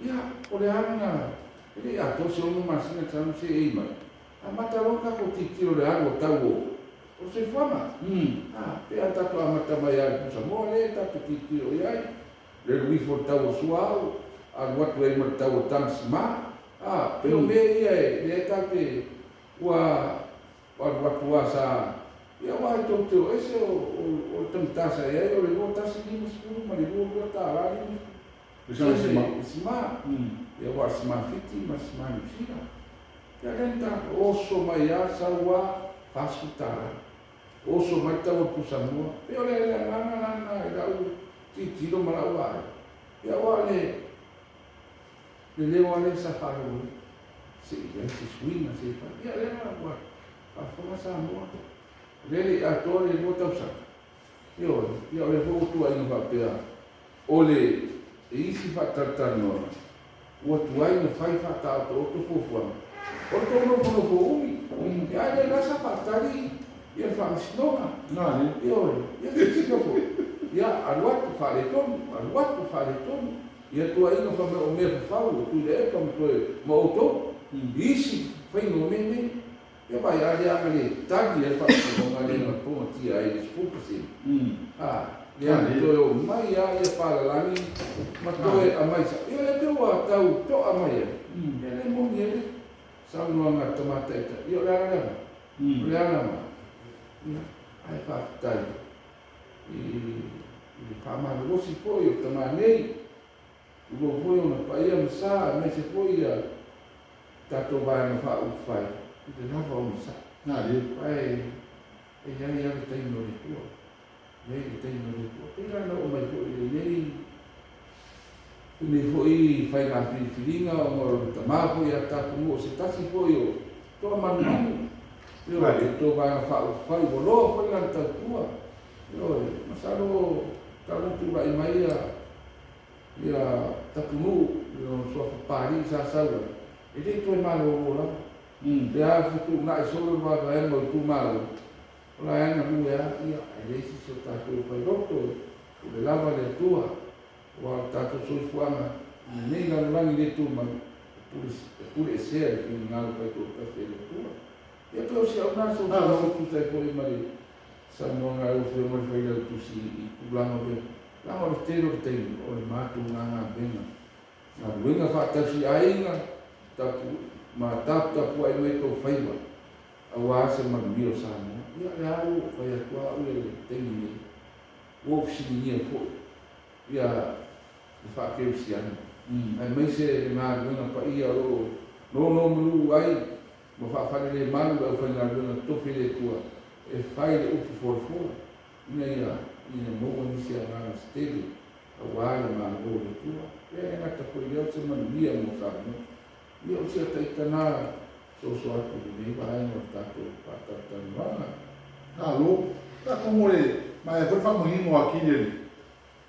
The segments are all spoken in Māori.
ia ole anga ele a to se o masina tsamu se e mai a mataronga ko tiki o le alo tau o se fama pe ata to amata mai a sa mo le ta tiki o ia le lui fo tau suau a watu e ma tau tansma pe o me ia le ta te wa watu asa ia wa to to ese o tantasa ia o le vota se ni muskulu ma le vota ala ni sima ia wa sima fiti ma sima fina ia lenta oso mai a sawa fasutara oso mai tau pusamua pe o le lana ia u tiro malawa ia wa le wale sa faru se swing se fa ia le wa a foma sa mo le atore le vota usa io le voto ai no papel ole isi fa tartano o tu ai no fai fa ta to fofo o to no fo umi ia le la sa fatari ia fa snoma no io si no fo ia alwat fa le tom ia tu ai no fa o me fa tu le como tu mo to isi fai no me ia vai a le tagi e fa no le no po ti ai sputa si ia to mai ia para lá ma to e a mai sa ia le to a tau to a mai ia le mo ni sa no nga tomate ia le ana ma ai fa tai e fa ma lo si foi o tamanei o foi una paia msa me se foi a tato vai no fa o fai de novo msa ai e ia te no le tua nei te no le tua era no mai foi nei foi fai na filinga o tamako ia tato mo se tasi foi o to manu io to vai no fa o fai volo foi la tua io masalo talu tu vai mai ia tapumu io so pari sa saua e dei tuoi malo la le a futu na solo va va mo tu malo la ana mu ia e dei si so tato fai rotto le lava le tua o tato so fuama nei la langi le tu ma pure ser che non fai tu per le tua e poi si una so tu sai poi mai sa non ha uso mo fai tu si tu lama la o tero tem o matu nga bena na luenga fa ta si ainga ta ma ta ai me to faiwa awa se ma mio sa no ia o fai tua o le tem ni o si ni fo ia fa ke si ana ai me se na luenga pa ia o no mu ai mo fa le manu o fa na luenga to file tua e fai le upu for ia ina mo ni sia na steli a wale ma o le tua e na ta ko yo se man dia mo sa no io se ta itana so atu ni vai no ta to pa ta no lo ta como le ma e por fa mo aqui le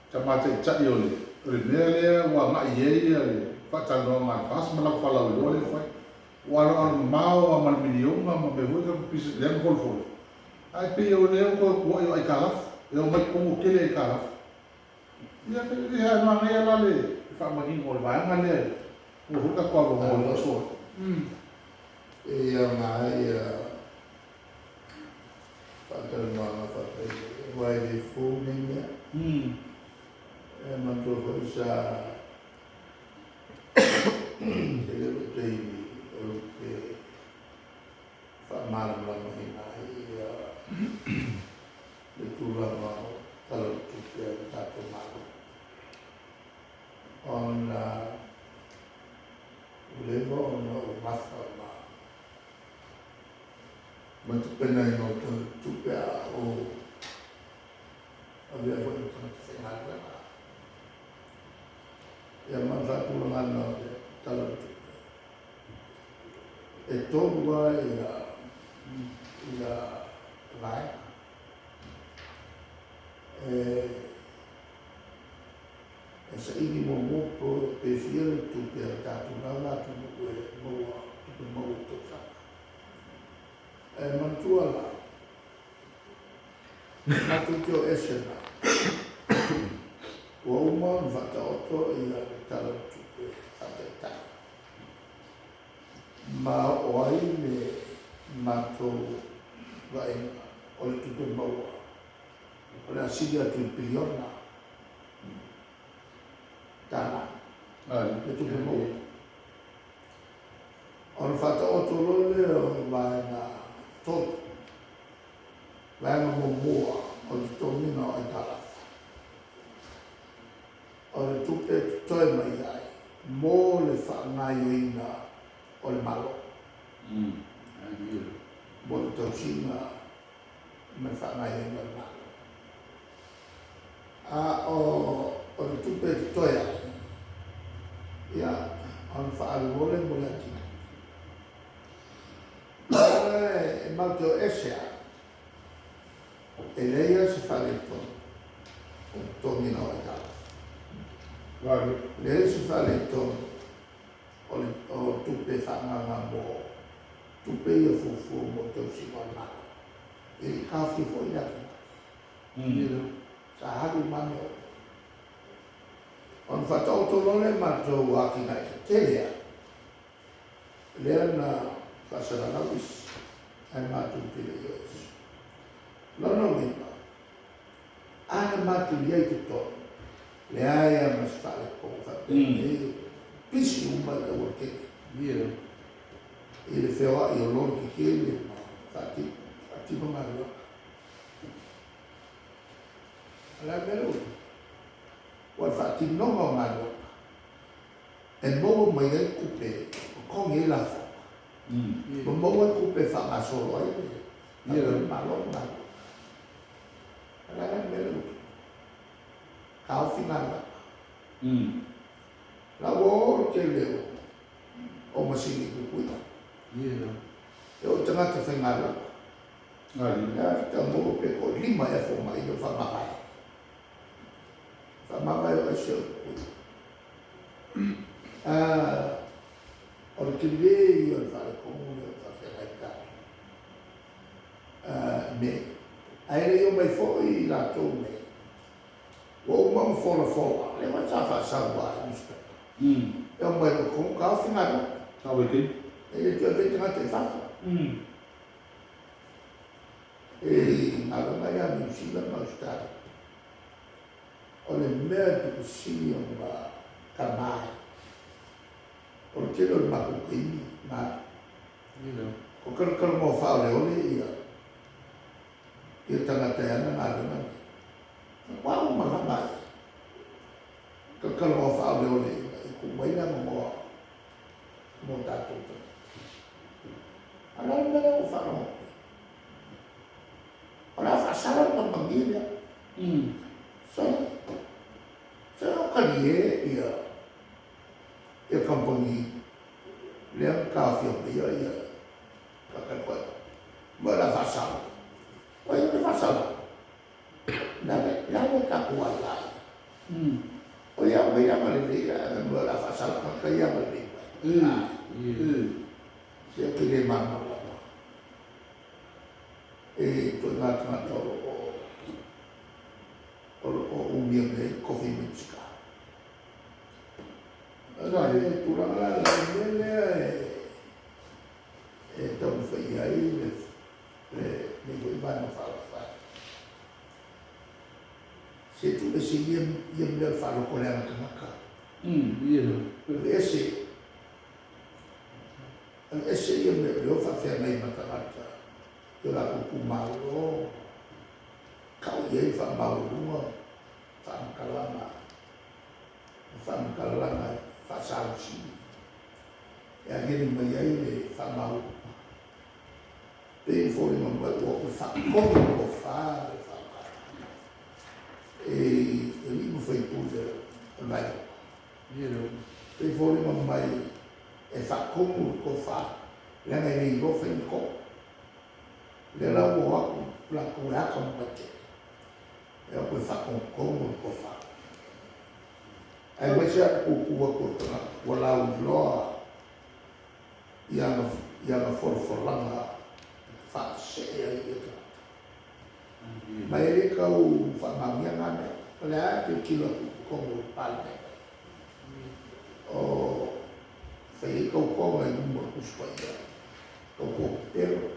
ta ma te cha yo le le wa ma ye le fa ta no ma fas ma la fa la lo le fa wa no ma o ma milion ma me vo ka pis le ko fo ai pe yo le ko yo ai kala eu mai como que ele cara ia ele é uma meia lá le fa ma ni mo vai ngale o ruta ko mo so e mai fatal ma fa vai de fome é uma coisa ele tem o que fa mal ma mai itu lama kalau kita satu malam on lebo on masalah untuk penai untuk juga ada apa yang sehat yang mana satu lengan kalau itu gua ya lain essa ini mau prefiero tu perda tu nada tu mau tu sa mantuala tu tio esena o uma vata auto e a tala tu ma o ai le matou vai o le tupe maua o le asiga tu piliona tana le tupe maua o le fata o tolole o vai na tot vai na momoa o le tomina o tala o le tupe toi mai ai mo le whaangaioina o le malo mo le tausinga me whaangaioina o le malo a o le tupe toi ai ia o le whaaluole mo le atina e mauteo ese a e leia se whaletonu o tomina o tala le se whaletonu o tupe whanganga mo tupe ia fufu mo tausinga o le malo e kawhi fo i laki sa haru mani o on whatau tolone matou aki ngai telea lea na whasaranawis ai matou pile ios lono mima ana matou iai te tono lea ia mas whale kong whapene pisi uma le wakene i le whewa i o lor ki kele whati mamarua ala mero wa whati nonga marua e mogo mai ai kupe o kongi e la wha o mogo ai kupe whangasolo ai le malo marua ala mero kao finala la wo ke leo o masini kukuita e o tangata whaingara ta mo pe ko lima e fo mai no whamakai o asio o le kile o le whare komu o whawherai me aere o mai fo i la tau me o mau fola le mai sa whasawa nuska e o mai o komu ka whinara e le tua vete ngate whaka e ngara mai a New Zealand ma Australia o le mea tuku sini o ma kamai o le kelo le maku kaini ma o karakara mo whao le ole ia tangata ana ngara ngani wau malamai karakara mo whao le ole i ku maina mo tātou ana le mea o whanau ona whasara na mangira so kari ia kampani lea kawhia ia kakakoa ma la whasara wai le whasara nane kakua lai o ia mai ama le lea ma la whasara kaka ia ma le sia ki le mama e to ngata o umia me coffee mitska ana e turanga la mele e tau fai ai le voi vai no fa se tu le sigiem le fa lo con la kanaka esse iem le fa fa mai matarata yo la kumalo kau ye fa maulunga fa kalama fa sauci e ageni mai ai le fa mau e foi no mai o fa como o fa e ele não foi por mai e foi no mai e fa como o fa le mai lo fa ko le la wo la kura con pate e o fa con como o fa ai mai sa o la lo ia for langa fa se e mai le ka o fa mamia ngane le a ke kilo como palme o fai kau kau ngai number kuspai kau kau pero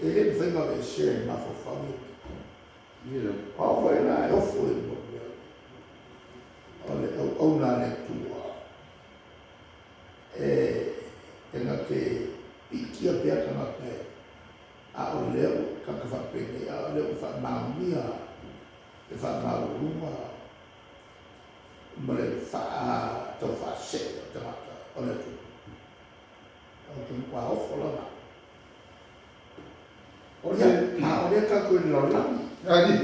ele fai ma vese ma fo fami au vai na eu fui mo ole au na ne tua na te ikia pia kana pe a o leo ka ka fa pene a o leo fa mamia e fa maruma mare fa to fa se te mata o le tu o te kwa o fola na o le ka ko le lani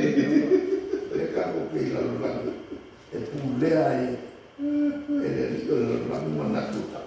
le ka ko pe le lani e pu le ai e le lani mana tu ta